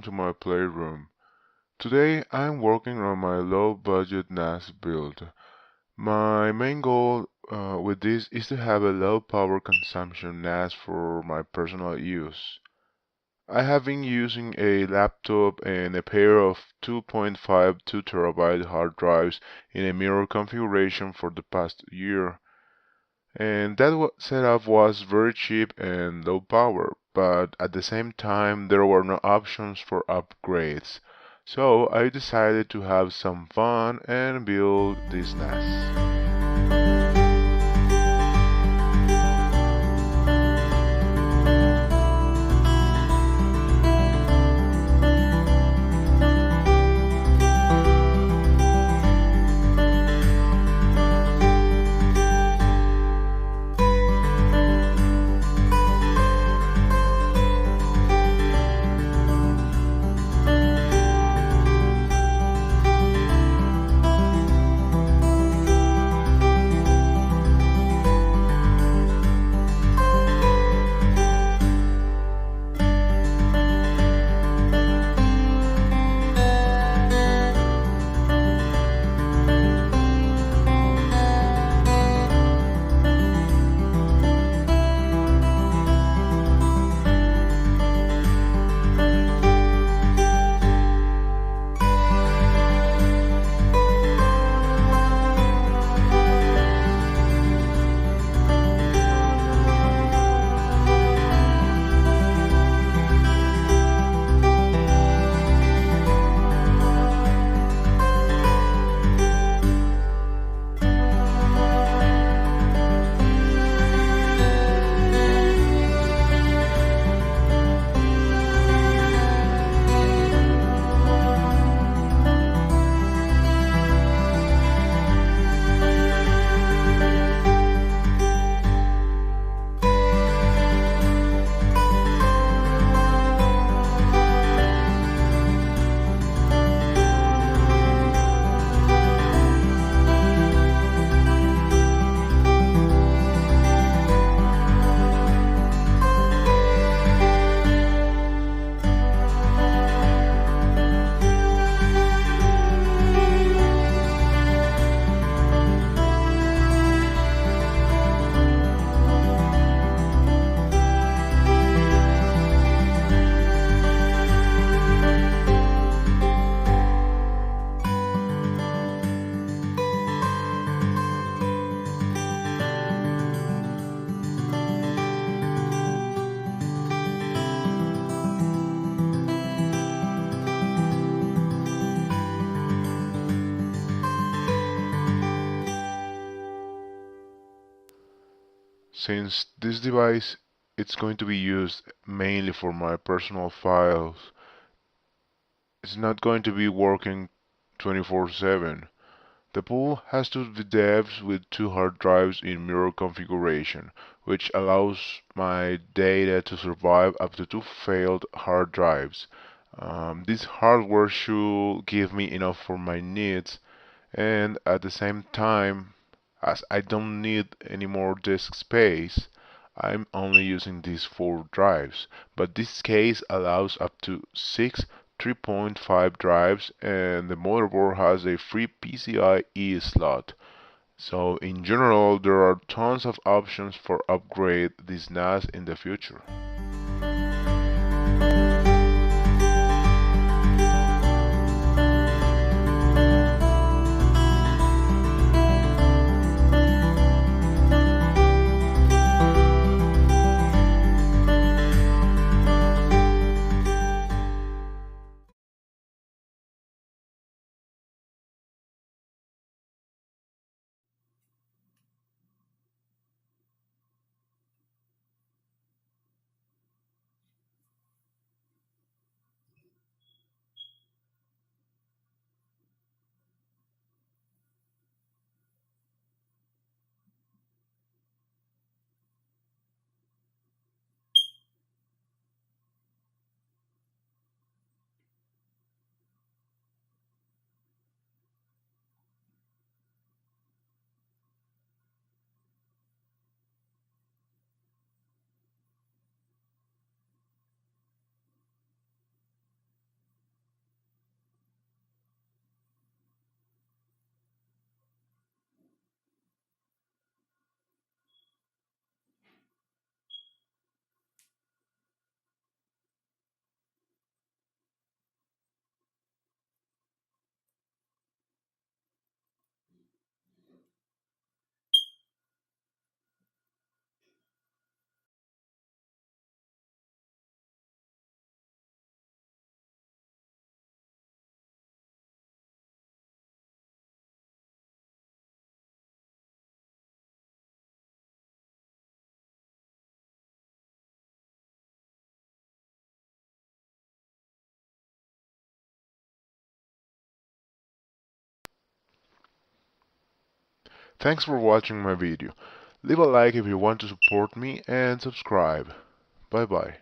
welcome to my playroom. Today I'm working on my low-budget NAS build. My main goal with this is to have a low power consumption NAS for my personal use. I have been using a laptop and a pair of 2.5 2 terabyte hard drives in a mirror configuration for the past year. And that setup was very cheap and low power, but at the same time there were no options for upgrades. So I decided to have some fun and build this NAS. Since this device it's going to be used mainly for my personal files, it's not going to be working 24/7. The pool has two devs with two hard drives in mirror configuration, which allows my data to survive up to two failed hard drives. This hardware should give me enough for my needs, and at the same time, as I don't need any more disk space, I'm only using these four drives. But this case allows up to six 3.5 drives, and the motherboard has a free PCIe slot. So in general, there are tons of options for upgrade this NAS in the future. Thanks for watching my video. Leave a like if you want to support me and subscribe. Bye bye.